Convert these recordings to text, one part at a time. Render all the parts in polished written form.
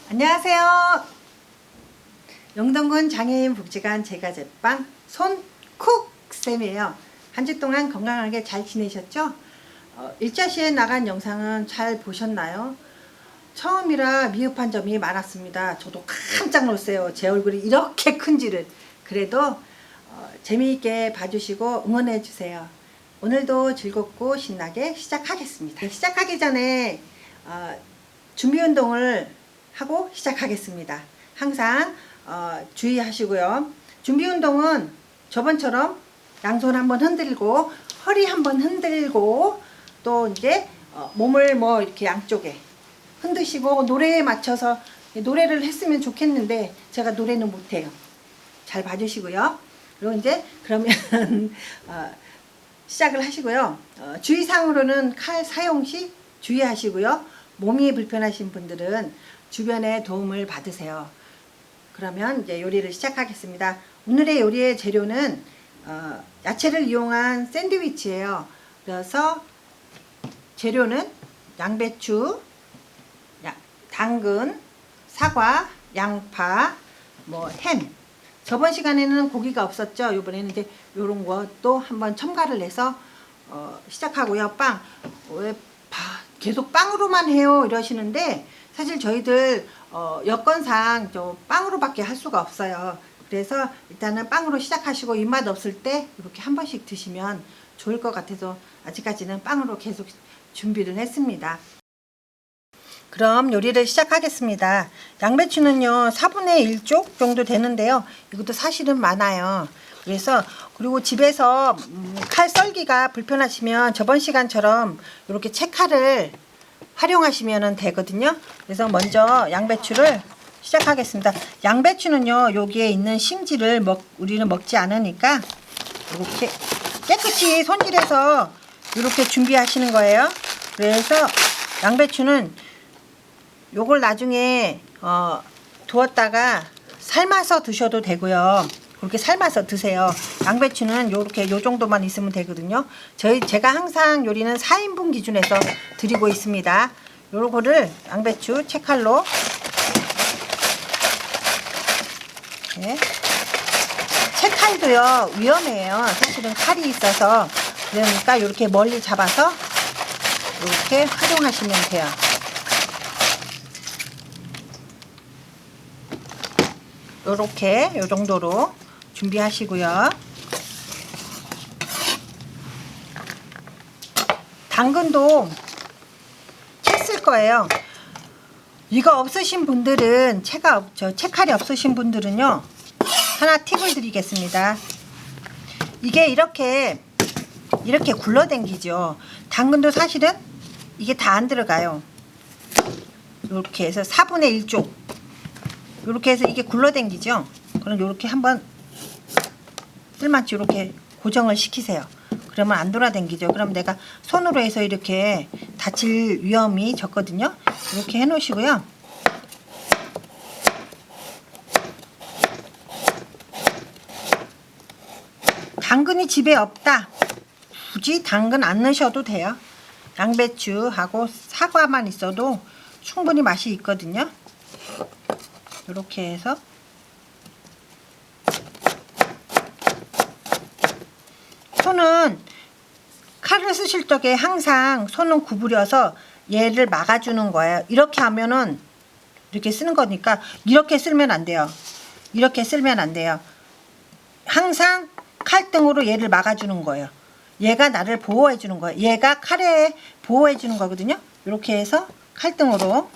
안녕하세요. 영동군 장애인 복지관 제과제빵 손쿡쌤이에요. 한 주 동안 건강하게 잘 지내셨죠? 일자시에 나간 영상은 잘 보셨나요? 처음이라 미흡한 점이 많았습니다. 저도 깜짝 놀랐어요. 제 얼굴이 이렇게 큰지를. 그래도 재미있게 봐주시고 응원해 주세요. 오늘도 즐겁고 신나게 시작하겠습니다. 시작하기 전에 준비 운동을 하고 시작하겠습니다. 항상 주의하시고요. 준비 운동은 저번처럼 양손 한번 흔들고 허리 한번 흔들고 또 이제 몸을 뭐 이렇게 양쪽에 흔드시고 노래에 맞춰서 노래를 했으면 좋겠는데 제가 노래는 못해요. 잘 봐주시고요. 그리고 이제 그러면 시작을 하시고요. 주의사항으로는 칼 사용 시 주의하시고요. 몸이 불편하신 분들은 주변의 도움을 받으세요. 그러면 이제 요리를 시작하겠습니다. 오늘의 요리의 재료는 야채를 이용한 샌드위치예요. 그래서 재료는 양배추, 당근, 사과, 양파, 햄. 저번 시간에는 고기가 없었죠. 이번에는 이제 요런 것도 한번 첨가를 해서 시작하고요. 빵. 왜 계속 빵으로만 해요 이러시는데 사실 저희들 여건상 빵으로밖에 할 수가 없어요. 그래서 일단은 빵으로 시작하시고 입맛 없을 때 이렇게 한 번씩 드시면 좋을 것 같아서 아직까지는 빵으로 계속 준비를 했습니다. 그럼 요리를 시작하겠습니다. 양배추는요 4분의 1쪽 정도 되는데요. 이것도 사실은 많아요. 그리고 집에서 칼 썰기가 불편하시면 저번 시간처럼 이렇게 채칼을 활용하시면 되거든요. 그래서 먼저 양배추를 시작하겠습니다. 양배추는요 여기에 있는 심지를 우리는 먹지 않으니까 이렇게 깨끗이 손질해서 이렇게 준비하시는 거예요. 그래서 양배추는 요걸 나중에 두었다가 삶아서 드셔도 되고요. 그렇게 삶아서 드세요. 양배추는 요렇게 요 정도만 있으면 되거든요. 제가 항상 요리는 4인분 기준에서 드리고 있습니다. 요거를 양배추 채칼로 채칼도요 위험해요. 사실은 칼이 있어서 그러니까 이렇게 멀리 잡아서 이렇게 활용하시면 돼요. 요렇게 요 정도로 준비하시고요. 당근도 채 쓸 거예요. 이거 없으신 분들은 채칼이 없으신 분들은요 하나 팁을 드리겠습니다. 이게 이렇게 굴러당기죠. 당근도 사실은 이게 다 안 들어가요. 이렇게 해서 4분의 1쪽 이렇게 해서 이게 굴러당기죠. 그럼 이렇게 한번 쓸만치 이렇게 고정을 시키세요. 그러면 안 돌아다니죠. 그럼 내가 손으로 해서 이렇게 다칠 위험이 적거든요. 이렇게 해 놓으시고요. 당근이 집에 없다. 굳이 당근 안 넣으셔도 돼요. 양배추하고 사과만 있어도 충분히 맛이 있거든요. 이렇게 해서 손은 칼을 쓰실 적에 항상 손은 구부려서 얘를 막아주는 거예요. 이렇게 하면은 이렇게 쓰는 거니까 이렇게 쓸면 안 돼요. 이렇게 쓸면 안 돼요. 항상 칼등으로 얘를 막아주는 거예요. 얘가 나를 보호해 주는 거예요. 얘가 칼에 보호해 주는 거거든요. 이렇게 해서 칼등으로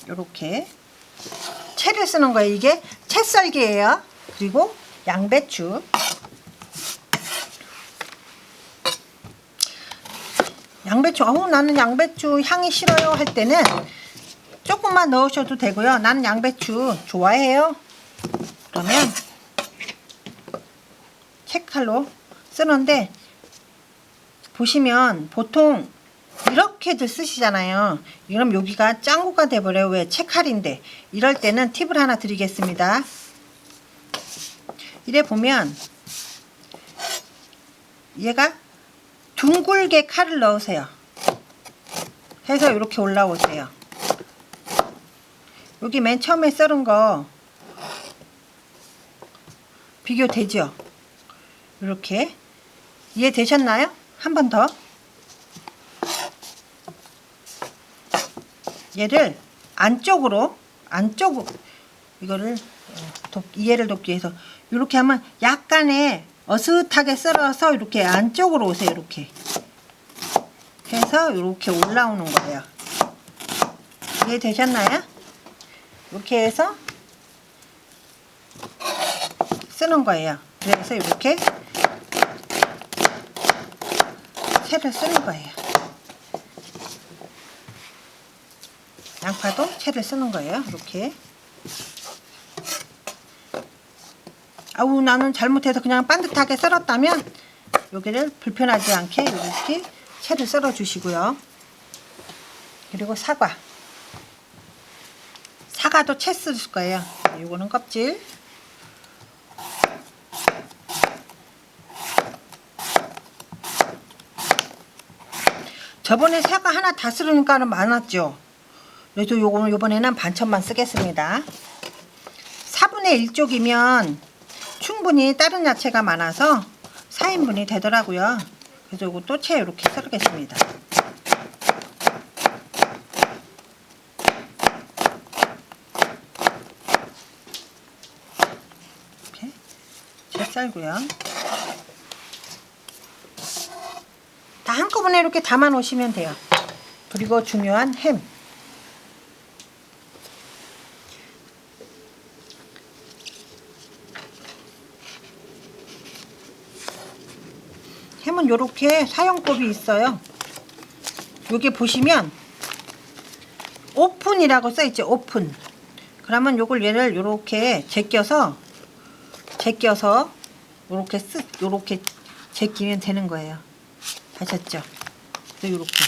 이렇게 채를 쓰는 거예요. 이게 채썰기예요. 그리고 양배추, 나는 양배추 향이 싫어요 할 때는 조금만 넣으셔도 되고요. 나는 양배추 좋아해요. 그러면 채칼로 쓰는데 보시면 보통 이렇게들 쓰시잖아요. 그럼 여기가 짱구가 돼버려요. 왜? 채칼인데. 이럴 때는 팁을 하나 드리겠습니다. 이래 보면 얘가 둥글게 칼을 넣으세요. 해서 이렇게 올라오세요. 여기 맨 처음에 썰은 거 비교되죠? 이렇게 이해되셨나요? 한 번 더. 얘를 안쪽으로 이거를 이해를 돕기 위해서 이렇게 하면 약간의 어슷하게 썰어서 이렇게 안쪽으로 오세요. 이렇게 해서 이렇게 올라오는 거예요. 이해되셨나요? 이렇게 해서 쓰는 거예요. 그래서 이렇게 채를 쓰는 거예요. 양파도 채를 쓰는 거예요. 이렇게. 아우 나는 잘못해서 그냥 반듯하게 썰었다면 여기를 불편하지 않게 이렇게 채를 썰어 주시고요. 그리고 사과도 채 쓸 거예요. 요거는 껍질. 저번에 사과 하나 다 쓰려니까는 많았죠. 그래서 요번에는 반천만 쓰겠습니다. 4분의 1쪽이면 충분히 다른 야채가 많아서 4인분이 되더라고요. 그래서 이것도 채 이렇게 썰겠습니다. 이렇게 채 썰고요. 다 한꺼번에 이렇게 담아 놓으시면 돼요. 그리고 중요한 햄. 햄은 요렇게 사용법이 있어요. 여기 보시면 오픈이라고 써있죠. 오픈. 그러면 얘를 요렇게 제껴서 요렇게 제끼면 되는 거예요. 아셨죠? 요렇게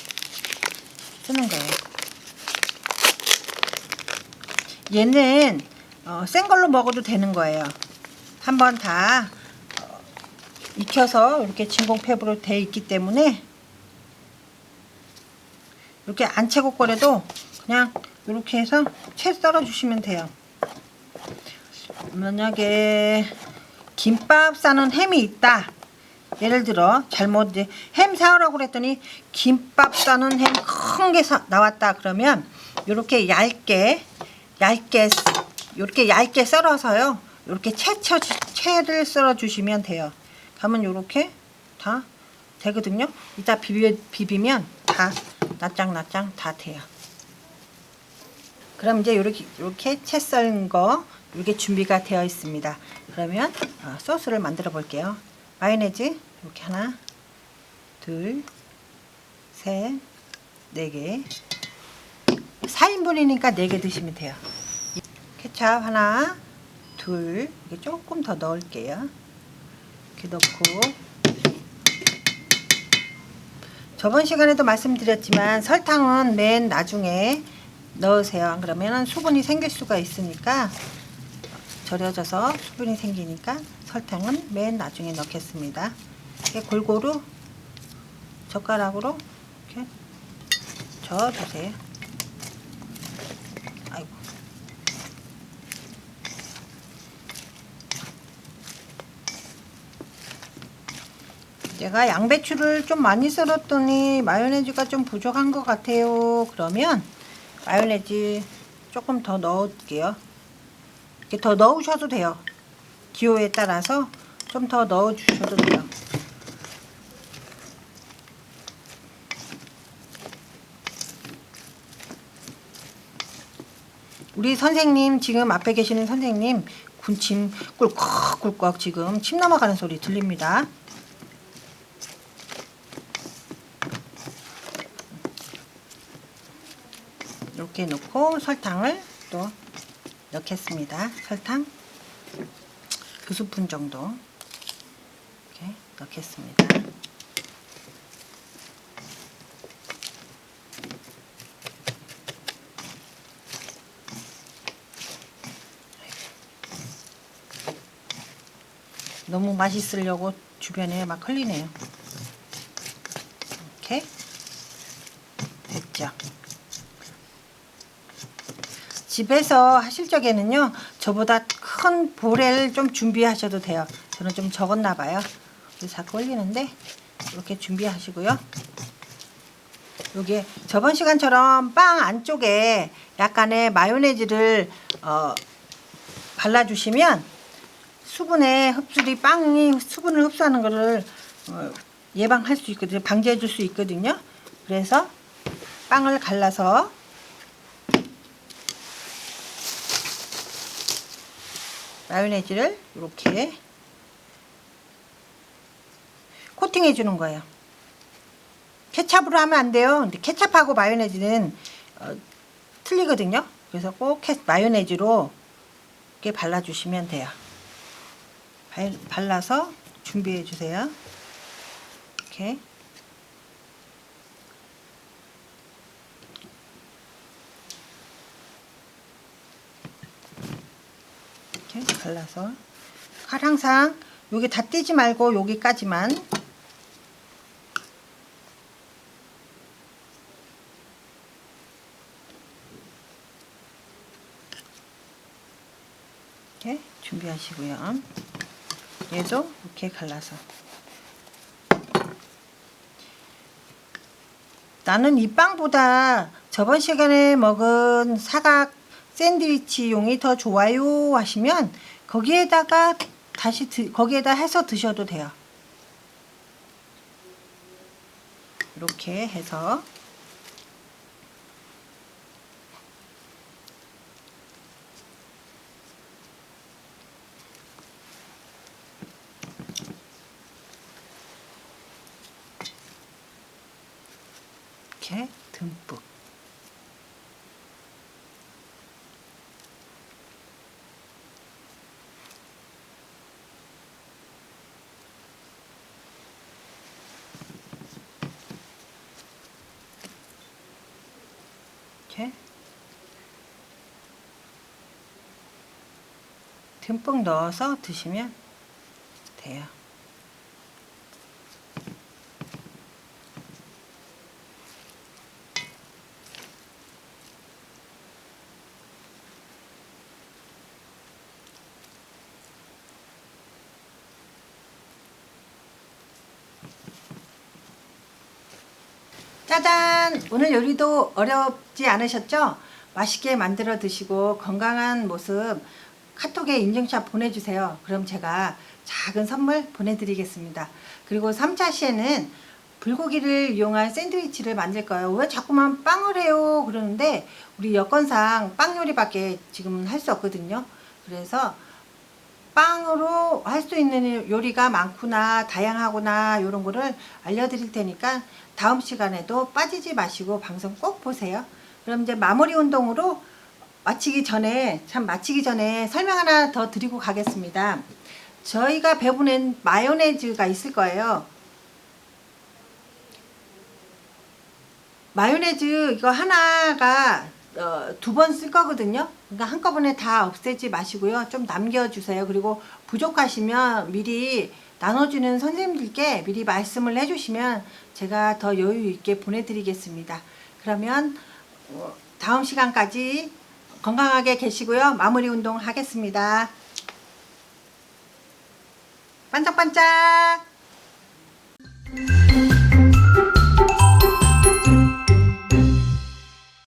쓰는 거예요. 얘는 센 걸로 먹어도 되는 거예요. 한번 다 익혀서 이렇게 진공폐부로 되어 있기 때문에 이렇게 안 채곡거려도 그냥 이렇게 해서 채 썰어 주시면 돼요. 만약에 김밥 싸는 햄이 있다. 예를 들어 잘못 햄 사오라고 그랬더니 김밥 싸는 햄 큰 게 나왔다. 그러면 이렇게 얇게 썰어서요. 이렇게 채를 썰어 주시면 돼요. 그러면 이렇게 다 되거든요. 이따 비비면 다 납작 다 돼요. 그럼 이제 이렇게 채 썰은 거 이렇게 준비가 되어 있습니다. 그러면 소스를 만들어 볼게요. 마요네즈 이렇게 하나, 둘, 셋, 4개. 4인분이니까 4개 드시면 돼요. 케찹 하나, 둘, 이게 조금 더 넣을게요. 이렇게 넣고, 저번 시간에도 말씀드렸지만 설탕은 맨 나중에 넣으세요. 안 그러면 수분이 생길 수가 있으니까, 절여져서 수분이 생기니까 설탕은 맨 나중에 넣겠습니다. 이렇게 골고루 젓가락으로 이렇게 저어주세요. 아이고. 제가 양배추를 좀 많이 썰었더니 마요네즈가 좀 부족한 것 같아요. 그러면 마요네즈 조금 더 넣을게요. 이렇게 더 넣으셔도 돼요. 기호에 따라서 좀 더 넣어 주셔도 돼요. 우리 선생님, 지금 앞에 계시는 선생님 군침 꿀꺽꿀꺽 지금 침 넘어가는 소리 들립니다. 이렇게 넣고 설탕을 또 넣겠습니다. 설탕 2스푼 정도 이렇게 넣겠습니다. 너무 맛있으려고 주변에 막 흘리네요. 이렇게 됐죠. 집에서 하실 적에는요, 저보다 큰 보레를 좀 준비하셔도 돼요. 저는 좀 적었나 봐요. 그래서 자꾸 흘리는데 이렇게 준비하시고요. 요게 저번 시간처럼 빵 안쪽에 약간의 마요네즈를 발라주시면 수분의 흡수리, 빵이 수분을 흡수하는 것을 예방할 수 있거든요. 방지해 줄 수 있거든요. 그래서 빵을 갈라서 마요네즈를 이렇게 코팅해 주는 거예요. 케찹으로 하면 안 돼요. 근데 케찹하고 마요네즈는 틀리거든요. 그래서 꼭 마요네즈로 이렇게 발라주시면 돼요. 발라서 준비해 주세요. 이렇게. 이렇게 발라서 칼 항상 여기 다 띄지 말고 여기까지만 이렇게 준비하시고요. 얘도 이렇게 갈라서 나는 이 빵보다 저번 시간에 먹은 사각 샌드위치용이 더 좋아요 하시면 거기에다가 거기에다 해서 드셔도 돼요. 이렇게 해서 이렇게 듬뿍 이렇게 듬뿍 넣어서 드시면 돼요. 짜잔! 오늘 요리도 어렵지 않으셨죠? 맛있게 만들어 드시고 건강한 모습 카톡에 인증샷 보내주세요. 그럼 제가 작은 선물 보내드리겠습니다. 그리고 3차 시에는 불고기를 이용한 샌드위치를 만들 거예요. 왜 자꾸만 빵을 해요? 그러는데 우리 여건상 빵 요리밖에 지금은 할 수 없거든요. 그래서 빵으로 할 수 있는 요리가 많구나, 다양하구나, 이런 거를 알려드릴 테니까 다음 시간에도 빠지지 마시고 방송 꼭 보세요. 그럼 이제 마무리 운동으로 마치기 전에 설명 하나 더 드리고 가겠습니다. 저희가 배분한 마요네즈가 있을 거예요. 마요네즈 이거 하나가 2번 쓸 거거든요. 그러니까 한꺼번에 다 없애지 마시고요. 좀 남겨주세요. 그리고 부족하시면 미리 나눠주는 선생님들께 미리 말씀을 해주시면 제가 더 여유 있게 보내드리겠습니다. 그러면 다음 시간까지 건강하게 계시고요. 마무리 운동 하겠습니다. 반짝반짝.